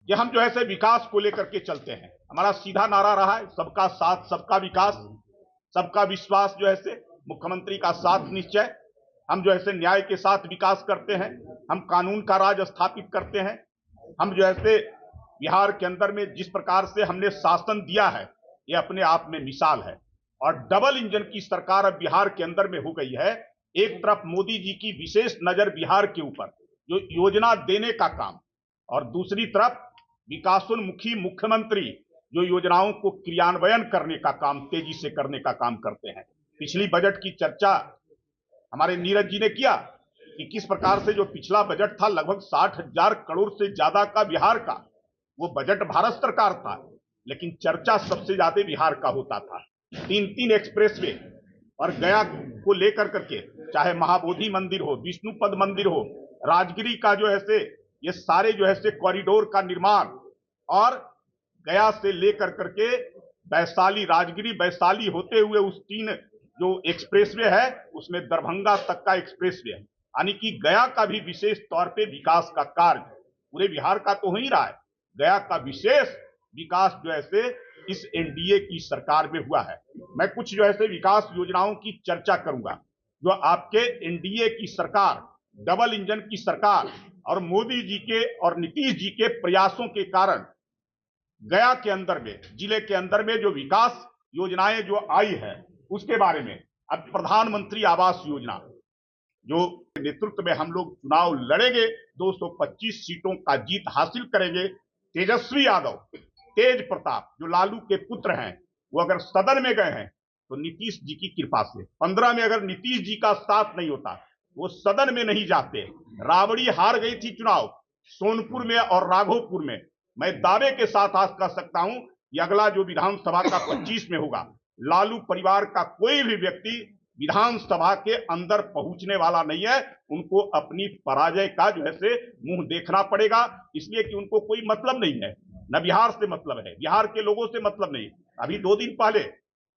कि हम जो है से विकास को लेकर के चलते हैं। हमारा सीधा नारा रहा है सबका साथ सबका विकास, सबका विश्वास, जो है से मुख्यमंत्री का साथ निश्चय। हम जो है से न्याय के साथ विकास करते हैं, हम कानून का राज स्थापित करते हैं। हम जो है से बिहार के अंदर में जिस प्रकार से हमने शासन दिया है ये अपने आप में मिसाल है। और डबल इंजन की सरकार अब बिहार के अंदर में हो गई है। एक तरफ मोदी जी की विशेष नजर बिहार के ऊपर जो योजना देने का काम, और दूसरी तरफ विकासोन्मुखी मुख्यमंत्री जो योजनाओं को क्रियान्वयन करने का काम, तेजी से करने का काम करते हैं। पिछली बजट की चर्चा हमारे नीरज जी ने किया कि किस प्रकार से जो पिछला बजट था लगभग 60,000 करोड़ से ज्यादा का बिहार का, वो बजट भारत सरकार था, लेकिन चर्चा सबसे ज्यादा बिहार का होता था। 3 एक्सप्रेसवे और गया को लेकर करके, चाहे महाबोधि मंदिर हो, विष्णुपद मंदिर हो, राजगिरी का जो है से ये सारे जो है से कॉरिडोर का निर्माण, और गया से लेकर करके वैशाली, राजगिरी वैशाली होते हुए उस 3 जो एक्सप्रेसवे है उसमें दरभंगा तक का एक्सप्रेसवे है। यानी कि गया का भी विशेष तौर पे विकास का कार्य पूरे बिहार का तो हो ही रहा है, गया का विशेष विकास जो है से इस एनडीए की सरकार में हुआ है। मैं कुछ जो है से विकास योजनाओं की चर्चा करूंगा जो आपके एनडीए की सरकार, डबल इंजन की सरकार और मोदी जी के और नीतीश जी के प्रयासों के कारण गया के अंदर में, जिले के अंदर में जो विकास योजनाएं जो आई है उसके बारे में। अब प्रधानमंत्री आवास योजना जो नेतृत्व में हम लोग चुनाव लड़ेंगे, 225 सीटों का जीत हासिल करेंगे। तेजस्वी यादव, तेज प्रताप जो लालू के पुत्र हैं, वो अगर सदन में गए हैं तो नीतीश जी की कृपा से। 15 में अगर नीतीश जी का साथ नहीं होता वो सदन में नहीं जाते। राबड़ी हार गई थी चुनाव सोनपुर में और राघोपुर में। मैं दावे के साथ आज कह सकता हूं कि अगला जो विधानसभा का 25 में होगा, लालू परिवार का कोई भी व्यक्ति विधानसभा के अंदर पहुंचने वाला नहीं है। उनको अपनी पराजय का जो है से मुंह देखना पड़ेगा, इसलिए कि उनको कोई मतलब नहीं है, न बिहार से मतलब है, बिहार के लोगों से मतलब नहीं। अभी 2 दिन पहले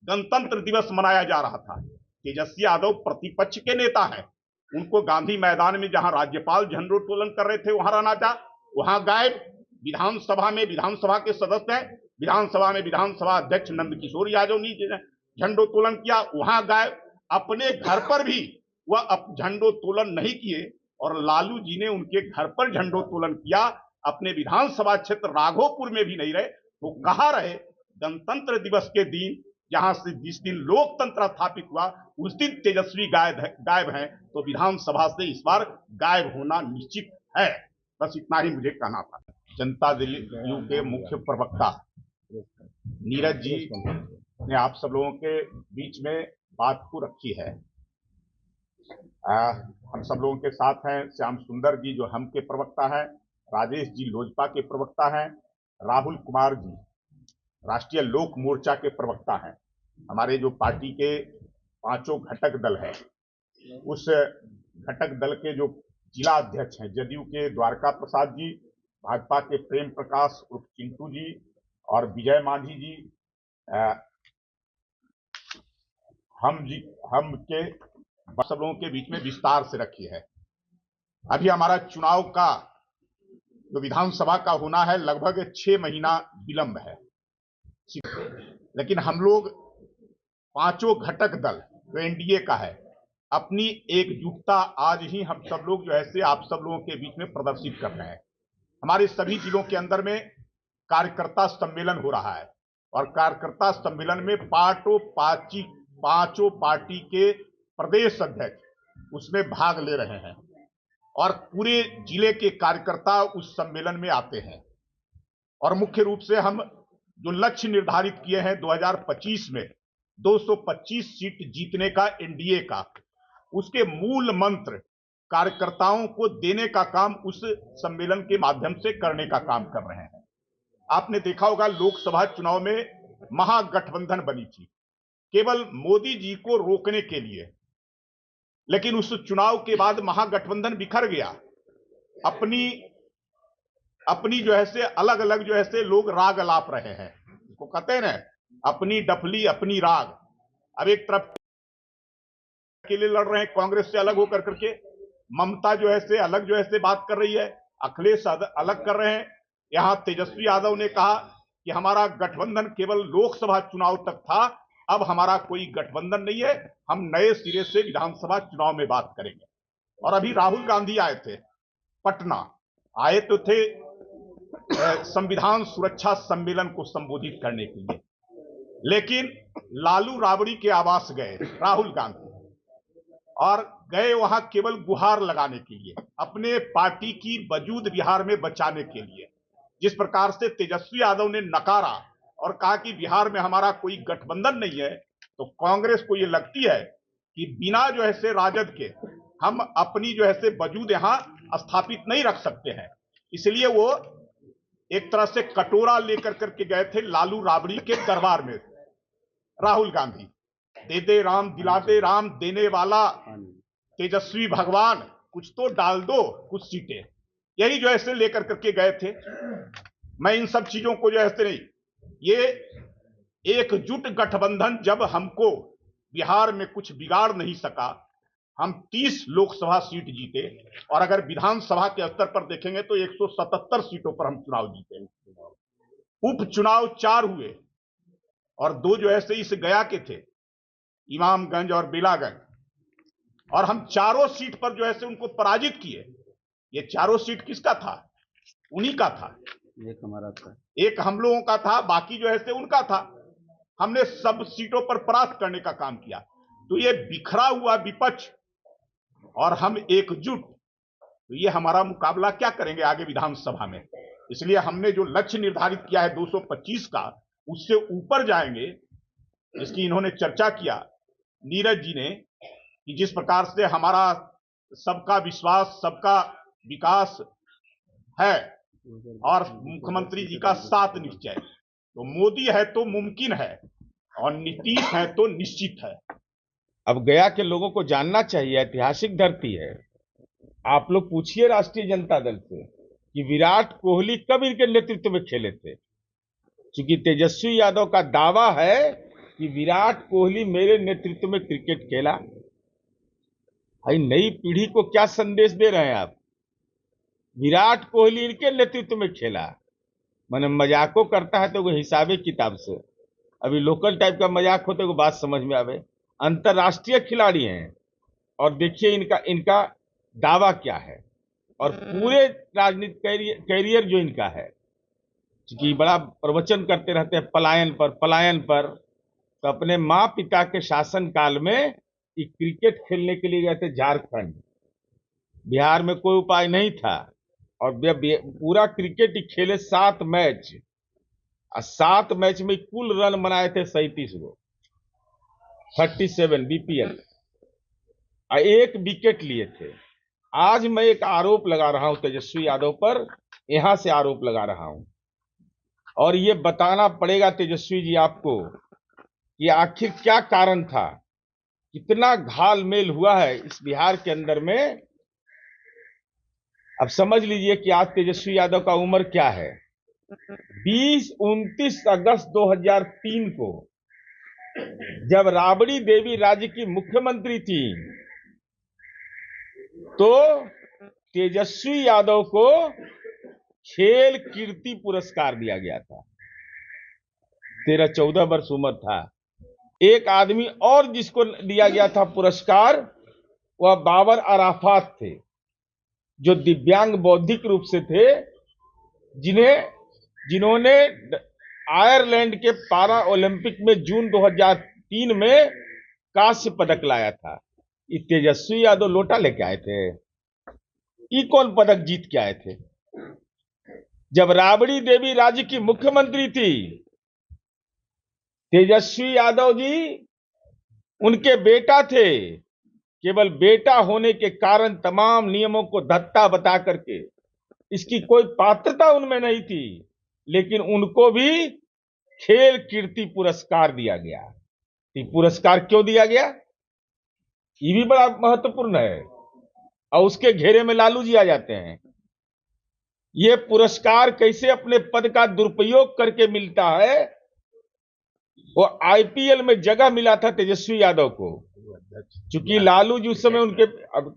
गणतंत्र दिवस मनाया जा रहा था, तेजस्वी यादव प्रतिपक्ष के नेता हैं, उनको गांधी मैदान में जहां राज्यपाल झंडोत्तोलन कर रहे थे वहां रहना था, वहां गायब। विधानसभा में विधानसभा के सदस्य हैं, विधानसभा में विधानसभा अध्यक्ष नंदकिशोर यादव ने झंडोत्तोलन किया, वहां गायब। अपने घर पर भी वह झंडोत्तोलन नहीं किए और लालू जी ने उनके घर पर झंडोत्तोलन किया, अपने विधानसभा क्षेत्र राघोपुर में भी नहीं रहे। तो कहां रहे? गणतंत्र दिवस के दिन, जहां से जिस दिन लोकतंत्र स्थापित हुआ उस दिन तेजस्वी गायब हैं, तो विधानसभा से इस बार गायब होना निश्चित है। बस इतना ही मुझे कहना था। जनता दल यू के मुख्य प्रवक्ता नीरज जी ने आप सब लोगों के बीच में बात को रखी है। हम सब लोगों के साथ हैं श्याम सुंदर जी जो हम के प्रवक्ता हैं, राजेश जी लोजपा के प्रवक्ता हैं, राहुल कुमार जी राष्ट्रीय लोक मोर्चा के प्रवक्ता हैं। हमारे जो पार्टी के 5 घटक दल है, उस घटक दल के जो जिला अध्यक्ष हैं, जदयू के द्वारका प्रसाद जी, भाजपा के प्रेम प्रकाश उर्फ चिंटू जी और विजय मांझी जी, हम के सब लोगों के बीच में विस्तार से रखी है। अभी हमारा चुनाव का जो विधानसभा का होना है लगभग 6 महीना विलंब है, लेकिन हम लोग 5 घटक दल जो एनडीए का है अपनी एकजुटता आज ही हम सब लोग जो है आप सब लोगों के बीच में प्रदर्शित कर रहे हैं। हमारे सभी जिलों के अंदर में कार्यकर्ता सम्मेलन हो रहा है और कार्यकर्ता सम्मेलन में पांचों पार्टी के प्रदेश अध्यक्ष उसमें भाग ले रहे हैं और पूरे जिले के कार्यकर्ता उस सम्मेलन में आते हैं। और मुख्य रूप से हम जो लक्ष्य निर्धारित किए हैं 2025 में 225 सीट जीतने का एनडीए का, उसके मूल मंत्र कार्यकर्ताओं को देने का काम उस सम्मेलन के माध्यम से करने का काम कर रहे हैं। आपने देखा होगा लोकसभा चुनाव में महागठबंधन बनी थी केवल मोदी जी को रोकने के लिए, लेकिन उस चुनाव के बाद महागठबंधन बिखर गया। अपनी जो है से अलग अलग जो है से लोग राग अलाप रहे हैं, इसको कहते हैं ना, अपनी डफली अपनी राग। अब एक तरफ के लिए लड़ रहे हैं कांग्रेस से अलग होकर करके, ममता जो है से अलग जो है से बात कर रही है, अखिलेश अलग कर रहे हैं, यहां तेजस्वी यादव ने कहा कि हमारा गठबंधन केवल लोकसभा चुनाव तक था, अब हमारा कोई गठबंधन नहीं है, हम नए सिरे से विधानसभा चुनाव में बात करेंगे। और अभी राहुल गांधी आए थे पटना, आए तो थे संविधान सुरक्षा सम्मेलन को संबोधित करने के लिए, लेकिन लालू राबड़ी के आवास गए राहुल गांधी, और गए वहां केवल गुहार लगाने के लिए, अपने पार्टी की वजूद बिहार में बचाने के लिए। जिस प्रकार से तेजस्वी यादव ने नकारा और कहा कि बिहार में हमारा कोई गठबंधन नहीं है, तो कांग्रेस को यह लगती है कि बिना जो है से राजद के हम अपनी जो है से वजूद यहां स्थापित नहीं रख सकते हैं। इसलिए वो एक तरह से कटोरा लेकर करके गए थे लालू राबड़ी के दरबार में। राहुल गांधी, दे दे राम दिलाते राम देने वाला तेजस्वी भगवान, कुछ तो डाल दो कुछ सीटें, यही जो ऐसे लेकर करके गए थे। मैं इन सब चीजों को जो ऐसे नहीं, ये एकजुट गठबंधन जब हमको बिहार में कुछ बिगाड़ नहीं सका, हम 30 लोकसभा सीट जीते, और अगर विधानसभा के स्तर पर देखेंगे तो 177 सीटों पर हम चुनाव जीते। उपचुनाव 4 हुए और 2 जो ऐसे इस गया के थे, इमामगंज और बेलागंज, और हम चारों सीट पर जो ऐसे उनको पराजित किए। ये चारों सीट किसका था? उन्हीं का था। एक हमारा था, एक हम लोगों का था, बाकी जो ऐसे उनका था। हमने सब सीटों पर परास्त करने का काम किया। तो ये बिखरा हुआ विपक्ष और हम एकजुट, तो ये हमारा मुकाबला क्या करेंगे आगे विधानसभा में। इसलिए हमने जो लक्ष्य निर्धारित किया है 225 का, उससे ऊपर जाएंगे, जिसकी इन्होंने चर्चा किया नीरज जी ने, कि जिस प्रकार से हमारा सबका विश्वास सबका विकास है और मुख्यमंत्री जी का 7 निश्चय, तो मोदी है तो मुमकिन है और नीतीश है तो निश्चित है। अब गया के लोगों को जानना चाहिए, ऐतिहासिक धरती है। आप लोग पूछिए राष्ट्रीय जनता दल से कि विराट कोहली कब इनके नेतृत्व में खेले थे, क्योंकि तेजस्वी यादव का दावा है कि विराट कोहली मेरे नेतृत्व में क्रिकेट खेला। भाई, नई पीढ़ी को क्या संदेश दे रहे हैं आप? विराट कोहली इनके नेतृत्व में खेला, मैंने मजाको करता है तो वो हिसाबे किताब से, अभी लोकल टाइप का मजाक होते को बात समझ में आवे। अंतरराष्ट्रीय खिलाड़ी हैं, और देखिए इनका दावा क्या है, और पूरे राजनीतिक कैरियर जो इनका है, क्योंकि बड़ा प्रवचन करते रहते हैं पलायन पर, तो अपने माँ पिता के शासन काल में क्रिकेट खेलने के लिए गए थे झारखंड। बिहार में कोई उपाय नहीं था, और पूरा क्रिकेट ही खेले 7 मैच, और 7 मैच में कुल रन बनाए थे 37 गो, 37 बीपीएल, और 1 विकेट लिए थे। आज मैं एक आरोप लगा रहा हूं तेजस्वी यादव पर, यहां से आरोप लगा रहा हूं, और ये बताना पड़ेगा तेजस्वी जी आपको कि आखिर क्या कारण था, कितना घालमेल हुआ है इस बिहार के अंदर में। अब समझ लीजिए कि आज तेजस्वी यादव का उम्र क्या है। 29 अगस्त 2003 को जब राबड़ी देवी राज्य की मुख्यमंत्री थी, तो तेजस्वी यादव को खेल कीर्ति पुरस्कार दिया गया था। 13-14 वर्ष उम्र था। एक आदमी और जिसको दिया गया था पुरस्कार, वह बाबर अराफात थे, जो दिव्यांग बौद्धिक रूप से थे, जिन्होंने आयरलैंड के पारा ओलंपिक में जून 2003 में कांस्य पदक लाया था। ये तेजस्वी यादव लोटा लेके आए थे, ये कौन पदक जीत के आए थे? जब राबड़ी देवी राज्य की मुख्यमंत्री थी, तेजस्वी यादव जी उनके बेटा थे। केवल बेटा होने के कारण तमाम नियमों को धत्ता बता करके, इसकी कोई पात्रता उनमें नहीं थी, लेकिन उनको भी खेल कीर्ति पुरस्कार दिया गया। ये पुरस्कार क्यों दिया गया, ये भी बड़ा महत्वपूर्ण है, और उसके घेरे में लालू जी आ जाते हैं। ये पुरस्कार कैसे अपने पद का दुरुपयोग करके मिलता है? वो आईपीएल में जगह मिला था तेजस्वी यादव को, क्योंकि लालू जी उस समय उनके, अब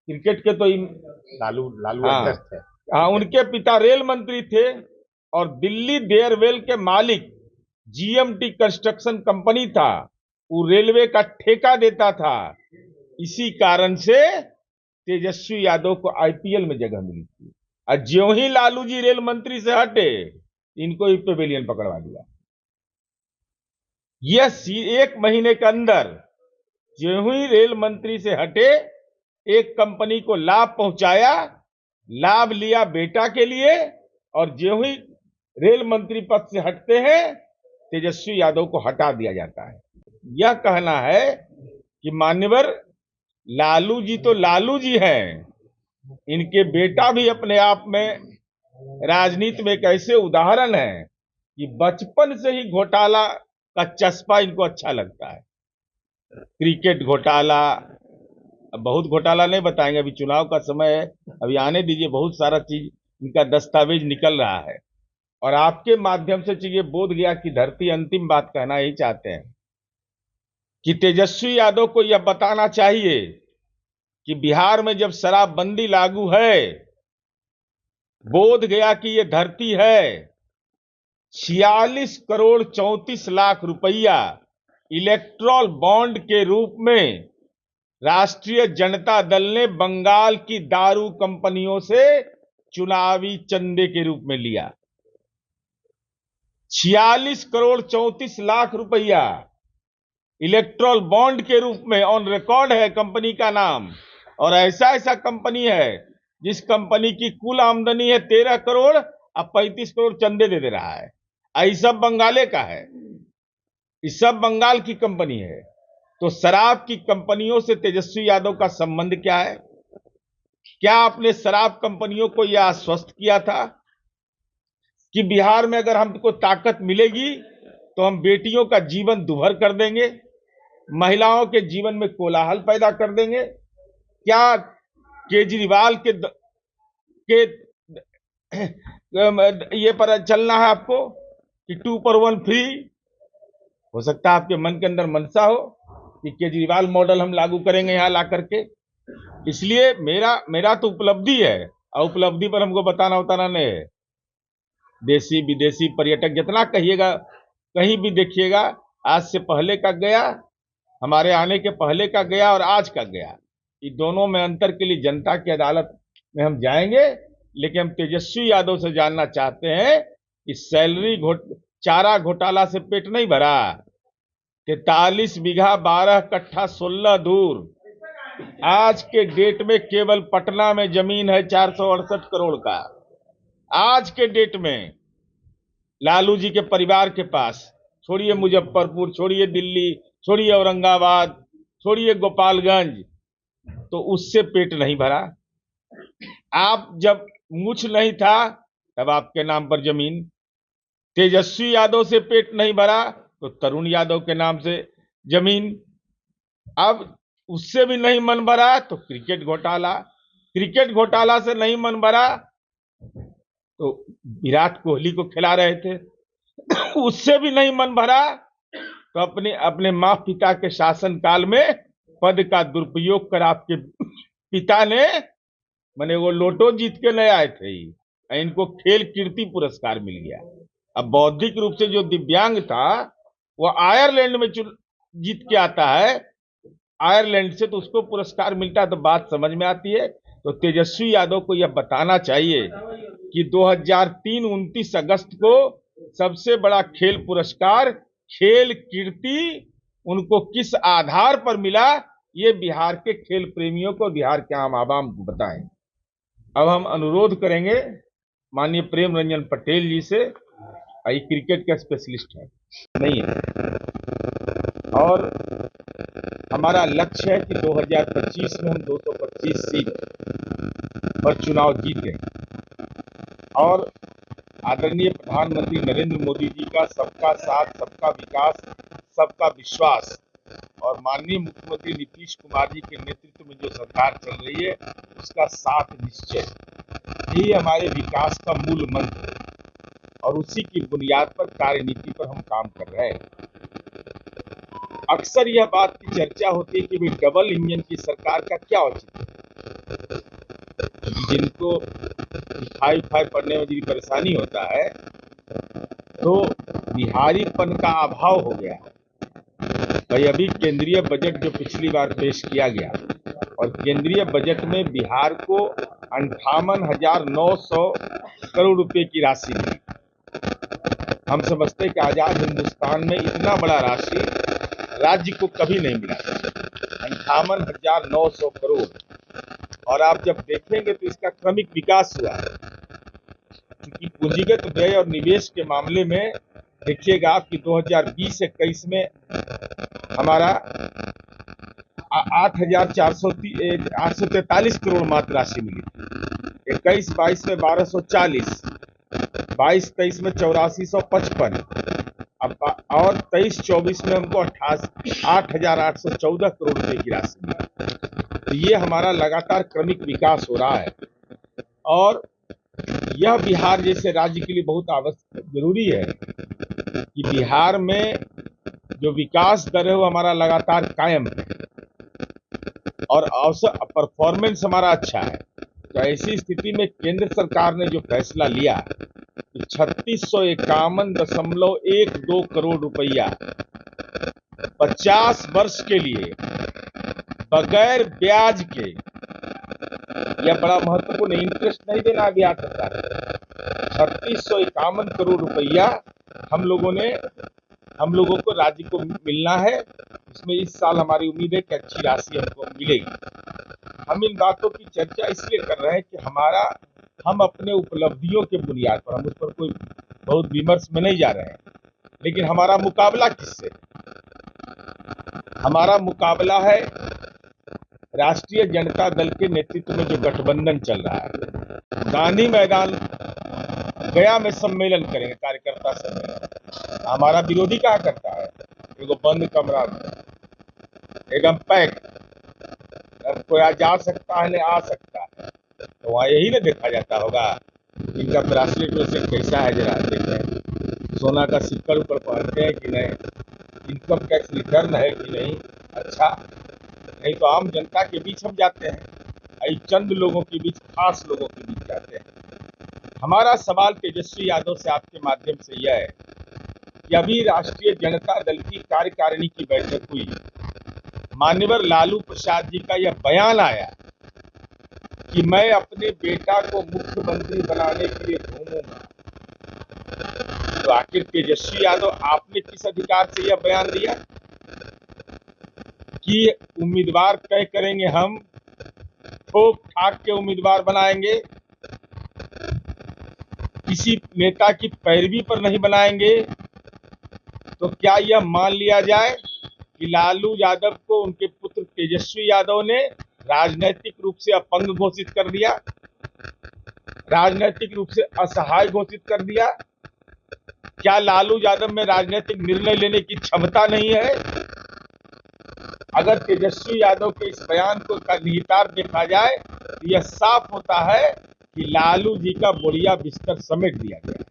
क्रिकेट के तो लालू हाँ, अध्यक्ष थे। हाँ, उनके पिता रेल मंत्री थे, और दिल्ली डेयरवेल के मालिक जीएमटी कंस्ट्रक्शन कंपनी था, वो रेलवे का ठेका देता था। इसी कारण से तेजस्वी यादव को आईपीएल में जगह मिली थी। और ज्यों ही लालू जी रेल मंत्री से हटे, इनको ही पेवेलियन पकड़वा दिया। यह 1 महीने के अंदर ज्यों ही रेल मंत्री से हटे, एक कंपनी को लाभ पहुंचाया, लाभ लिया बेटा के लिए, और ज्यों ही रेल मंत्री पद से हटते हैं, तेजस्वी यादव को हटा दिया जाता है। यह कहना है कि मान्यवर लालू जी तो लालू जी हैं, इनके बेटा भी अपने आप में राजनीति में एक ऐसे उदाहरण है कि बचपन से ही घोटाला का चस्पा इनको अच्छा लगता है। क्रिकेट घोटाला, बहुत घोटाला नहीं बताएंगे, अभी चुनाव का समय है, अभी आने दीजिए, बहुत सारा चीज इनका दस्तावेज निकल रहा है। और आपके माध्यम से चीजें बोध गया कि धरती अंतिम बात कहना ही चाहते हैं कि तेजस्वी यादव को यह बताना चाहिए कि बिहार में जब शराबबंदी लागू है, बोध गया कि यह धरती है 46 करोड़ 34 लाख रुपया इलेक्ट्रल बॉन्ड के रूप में राष्ट्रीय जनता दल ने बंगाल की दारू कंपनियों से चुनावी चंदे के रूप में लिया। 46 करोड़ 34 लाख रुपया इलेक्ट्रल बॉन्ड के रूप में ऑन रिकॉर्ड है कंपनी का नाम। और ऐसा ऐसा कंपनी है जिस कंपनी की कुल आमदनी है 13 करोड़, अब 35 करोड़ चंदे दे रहा है। ये सब बंगाले का है, ये सब बंगाल की कंपनी है। तो शराब की कंपनियों से तेजस्वी यादव का संबंध क्या है? क्या आपने शराब कंपनियों को यह आश्वस्त किया था कि बिहार में अगर हमको ताकत मिलेगी तो हम बेटियों का जीवन दुभर कर देंगे, महिलाओं के जीवन में कोलाहल पैदा कर देंगे? क्या केजरीवाल के ये पर चलना है आपको कि 2 पर 1 फ्री? हो सकता है आपके मन के अंदर मनसा हो कि केजरीवाल मॉडल हम लागू करेंगे यहां ला करके। इसलिए मेरा तो उपलब्धि है, और उपलब्धि पर हमको बताना उताना नहीं है। देसी विदेशी पर्यटक जितना कहिएगा, कहीं भी देखिएगा, आज से पहले का गया, हमारे आने के पहले का गया और आज का गया। ये दोनों में अंतर के लिए जनता की अदालत में हम जाएंगे। लेकिन हम तेजस्वी यादव से जानना चाहते हैं कि चारा घोटाला से पेट नहीं भरा। 43 बीघा 12 कट्ठा 16 दूर, आज के डेट में केवल पटना में जमीन है 468 करोड़ का। आज के डेट में लालू जी के परिवार के पास, छोड़िए मुजफ्फरपुर, छोड़िए दिल्ली, छोड़िए औरंगाबाद, छोड़िए गोपालगंज, तो उससे पेट नहीं भरा। आप जब मुछ नहीं था तब आपके नाम पर जमीन। तेजस्वी यादव से पेट नहीं भरा तो तरुण यादव के नाम से जमीन। अब उससे भी नहीं मन भरा तो क्रिकेट घोटाला से नहीं मन भरा तो विराट कोहली को खिला रहे थे, उससे भी नहीं मन भरा तो अपने माँ पिता के शासनकाल में पद का दुरुपयोग कर आपके पिता ने, माने वो लोटो जीत के ले आए थे, इनको खेल कीर्ति पुरस्कार मिल गया। अब बौद्धिक रूप से जो दिव्यांग था वो आयरलैंड में जीत के आता है, आयरलैंड से, तो उसको पुरस्कार मिलता है, तो बात समझ में आती है। तो तेजस्वी यादव को यह बताना चाहिए कि 2003 29 अगस्त को सबसे बड़ा खेल पुरस्कार खेल कीर्ति उनको किस आधार पर मिला, ये बिहार के खेल प्रेमियों को, बिहार के आम आवाम को बताएं। अब हम अनुरोध करेंगे माननीय प्रेम रंजन पटेल जी से, ये क्रिकेट का स्पेशलिस्ट है नहीं है, और हमारा लक्ष्य है कि 2025 में हम 225 सीट पर चुनाव जीतें, और आदरणीय प्रधानमंत्री नरेंद्र मोदी जी का सबका साथ, सबका विकास, सबका विश्वास, और माननीय मुख्यमंत्री नीतीश कुमार जी के नेतृत्व में जो सरकार चल रही है उसका साथ निश्चय, यही हमारे विकास का मूल मंत्र है, और उसी की बुनियाद पर कार्यनीति पर हम काम कर रहे हैं। अक्सर यह बात की चर्चा होती है कि भाई डबल इंजन की सरकार का क्या औचित्य है। जिनको लिखाई पढ़ने में जितनी परेशानी होता है बिहारीपन का अभाव हो गया। भाई अभी केंद्रीय बजट जो पिछली बार पेश किया गया और केंद्रीय बजट में बिहार को 58,900 करोड़ रुपए की राशि मिली। हम समझते कि आजाद हिंदुस्तान में इतना बड़ा राशि राज्य को कभी नहीं मिला। 58,900 करोड़। और आप जब देखेंगे तो इसका क्रमिक विकास हुआ है, क्योंकि पूंजीगत व्यय और निवेश के मामले में देखिएगा आप कि 2020-21 में हमारा 8,443 करोड़ मात्र राशि मिली थी। 21-22 में 1,240, 22-23 में 8,455, अब और 23-24 में हमको 8,814 करोड़ रुपए की राशि मिली। तो ये हमारा लगातार क्रमिक विकास हो रहा है और यह बिहार जैसे राज्य के लिए बहुत आवश्यक जरूरी है कि बिहार में जो विकास दर है वो हमारा लगातार कायम है और औसत परफॉर्मेंस हमारा अच्छा है। तो ऐसी स्थिति में केंद्र सरकार ने जो फैसला लिया कि 3651.12 करोड़ रुपया 50 वर्ष के लिए बगैर ब्याज के, यह बड़ा महत्वपूर्ण, इंटरेस्ट नहीं देना बिहार सरकार। 3651 करोड़ रुपया हम लोगों को राज्य को मिलना है। इसमें इस साल हमारी उम्मीद है कि अच्छी राशि हमको मिलेगी। हम इन बातों की चर्चा इसलिए कर रहे हैं कि हम अपने उपलब्धियों के बुनियाद पर, हम उस पर कोई बहुत विमर्श में नहीं जा रहे हैं, लेकिन हमारा मुकाबला किससे? हमारा मुकाबला है राष्ट्रीय जनता दल के नेतृत्व में जो गठबंधन चल रहा है। गांधी मैदान गया में सम्मेलन करेंगे, कार्यकर्ता सम्मेलन। हमारा विरोधी क्या करता है? एगो बंद कमरा में एकदम पैक, अब कोई जा सकता है नहीं आ सकता है, तो वहाँ यही ना देखा जाता होगा इनका ब्रासलेट वैसे कैसा है, जरा देखें, सोना का सिक्कर ऊपर पहनते हैं कि नहीं, इनकम टैक्स रिटर्न है कि नहीं। अच्छा, नहीं तो आम जनता के बीच हम जाते हैं, चंद लोगों के बीच, खास लोगों के बीच जाते हैं। हमारा सवाल तेजस्वी यादव से आपके माध्यम से यह है कि अभी राष्ट्रीय जनता दल की कार्यकारिणी की बैठक हुई, मान्यवर लालू प्रसाद जी का यह बयान आया कि मैं अपने बेटा को मुख्यमंत्री बनाने के लिए घूमूंगा। तो आखिर तेजस्वी यादव आपने किस अधिकार से यह बयान दिया कि उम्मीदवार तय करेंगे, हम ठोक ठाक के उम्मीदवार बनाएंगे, किसी नेता की पैरवी पर नहीं बनाएंगे? तो क्या यह मान लिया जाए कि लालू यादव को उनके पुत्र तेजस्वी यादव ने राजनीतिक रूप से अपंग घोषित कर दिया, राजनीतिक रूप से असहाय घोषित कर दिया? क्या लालू यादव में राजनीतिक निर्णय लेने की क्षमता नहीं है? अगर तेजस्वी यादव के इस बयान को का निहितार्थ देखा जाए तो यह साफ होता है कि लालू जी का बोरिया बिस्तर समेट दिया गया।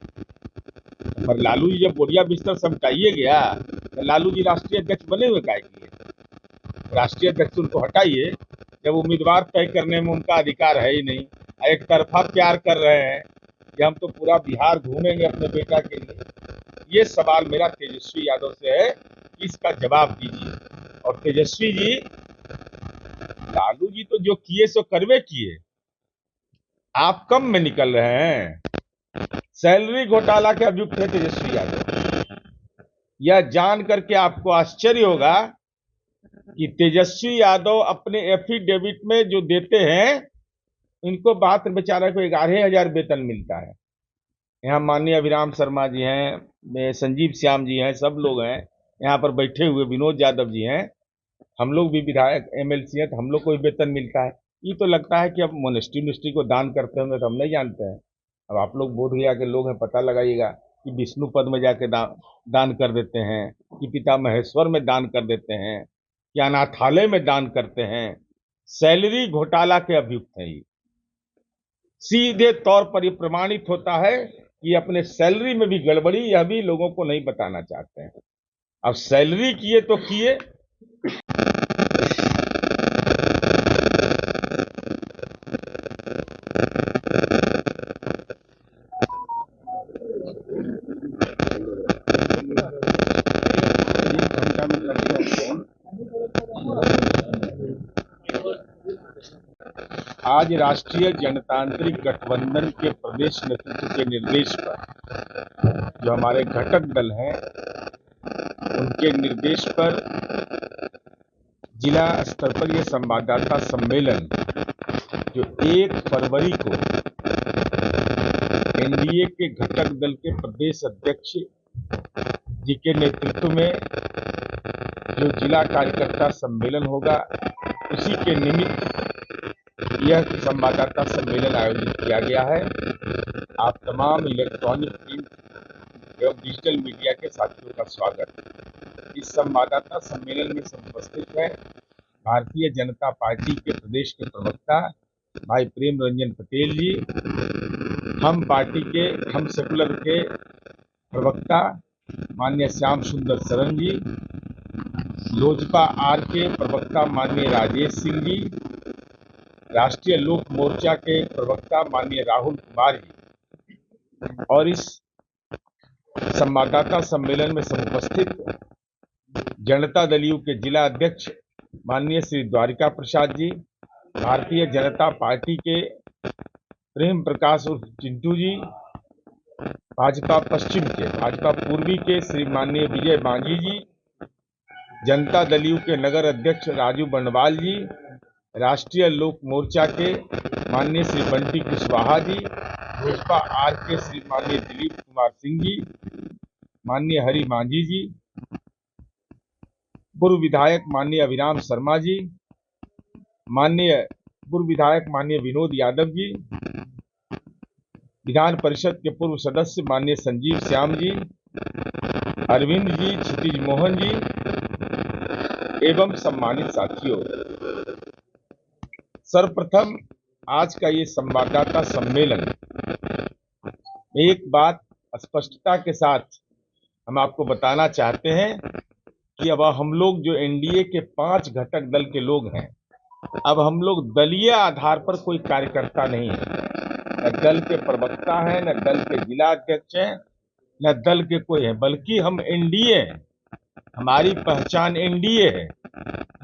पर लालू जी जब बोरिया बिस्तर समेटाइए गया तो लालू जी राष्ट्रीय अध्यक्ष बने हुए काहे किए? राष्ट्रीय अध्यक्ष उनको हटाइए, जब उम्मीदवार तय करने में उनका अधिकार है ही नहीं, एक तरफा प्यार कर रहे हैं कि हम तो पूरा बिहार घूमेंगे अपने बेटा के लिए। ये सवाल मेरा तेजस्वी यादव से है, इसका जवाब दीजिए। और तेजस्वी जी, लालू जी तो जो किए सो करवे किए, आप कम में निकल रहे हैं। सैलरी घोटाला के अभियुक्त है तेजस्वी यादव। यह जान करके आपको आश्चर्य होगा कि तेजस्वी यादव अपने एफिडेविट में जो देते हैं, इनको बात बेचारा को 11,000 वेतन मिलता है। यहाँ माननीय अभिराम शर्मा जी हैं, संजीव श्याम जी हैं, सब लोग हैं यहाँ पर बैठे हुए, विनोद यादव जी हैं, हम लोग भी विधायक एमएलसी हैं, तो हम लोग को भी वेतन मिलता है। ये तो लगता है कि अब मोनेस्ट्री को दान करते होंगे, तो हम नहीं जानते हैं। अब आप लोग बोधगया के लोग हैं, पता लगाइएगा कि विष्णु पद में जाके दान कर देते हैं, कि पिता महेश्वर में दान कर देते हैं, कि अनाथालय में दान करते हैं। सैलरी घोटाला के अभियुक्त है। सीधे तौर पर यह प्रमाणित होता है कि अपने सैलरी में भी गड़बड़ी, यह भी लोगों को नहीं बताना चाहते हैं। अब सैलरी किए तो किए, आज राष्ट्रीय जनतांत्रिक गठबंधन के प्रदेश नेतृत्व के निर्देश पर जो हमारे घटक दल हैं उनके निर्देश पर जिला स्तर पर यह संवाददाता सम्मेलन जो 1 फरवरी को एनडीए के घटक दल के प्रदेश अध्यक्ष जी के नेतृत्व में जो जिला कार्यकर्ता सम्मेलन होगा उसी के निमित्त यह संवाददाता सम्मेलन आयोजित किया गया है। आप तमाम इलेक्ट्रॉनिक प्रिंट एवं डिजिटल मीडिया के साथियों का स्वागत। इस संवाददाता सम्मेलन में उपस्थित है भारतीय जनता पार्टी के प्रदेश के प्रवक्ता भाई प्रेम रंजन पटेल जी, हम पार्टी के हम सेकुलर के प्रवक्ता माननीय श्याम सुंदर शरण जी, लोजपा आर के प्रवक्ता माननीय राजेश सिंह जी, राष्ट्रीय लोक मोर्चा के प्रवक्ता माननीय राहुल कुमार जी और इस संवाददाता सम्मेलन में उपस्थित जनता दल के जिला अध्यक्ष माननीय श्री द्वारिका प्रसाद जी, भारतीय जनता पार्टी के प्रेम प्रकाश उर्फ चिंटू जी, भाजपा पश्चिम के भाजपा पूर्वी के श्री माननीय विजय मांझी जी, जनता दल के नगर अध्यक्ष राजू बंडवाल जी, राष्ट्रीय लोक मोर्चा के माननीय श्री बंटी कुशवाहा जी, लोजपा आर के श्री माननीय दिलीप कुमार सिंह जी, माननीय हरि मांझी जी, पूर्व विधायक माननीय अभिराम शर्मा जी, माननीय पूर्व विधायक माननीय विनोद यादव जी, विधान परिषद के पूर्व सदस्य माननीय संजीव श्याम जी, अरविंद जी, क्षितिज मोहन जी एवं सम्मानित साथियों, सर्वप्रथम आज का ये संवाददाता सम्मेलन एक बात स्पष्टता के साथ हम आपको बताना चाहते हैं कि अब हम लोग जो एनडीए के 5 घटक दल के लोग हैं, अब हम लोग दलीय आधार पर कोई कार्यकर्ता नहीं है, न दल के प्रवक्ता हैं, न दल के जिला अध्यक्ष हैं, न दल के कोई है, बल्कि हम एनडीए हैं। हमारी पहचान एनडीए है।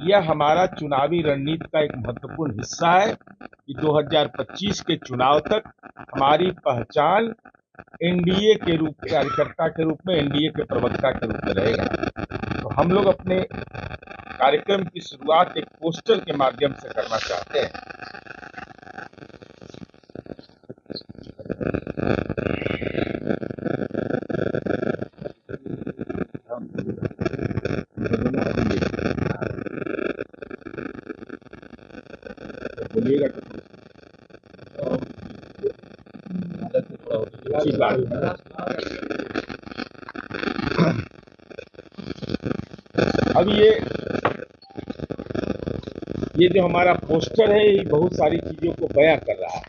यह हमारा चुनावी रणनीति का एक महत्वपूर्ण हिस्सा है कि 2025 के चुनाव तक हमारी पहचान एनडीए के रूप कार्यकर्ता के रूप में, एनडीए के प्रवक्ता के रूप में रहेगा। तो हम लोग अपने कार्यक्रम की शुरुआत एक पोस्टर के माध्यम से करना चाहते हैं। बोलिएगा अच्छी बात है। अब ये जो हमारा पोस्टर है ये बहुत सारी चीजों को बयां कर रहा है।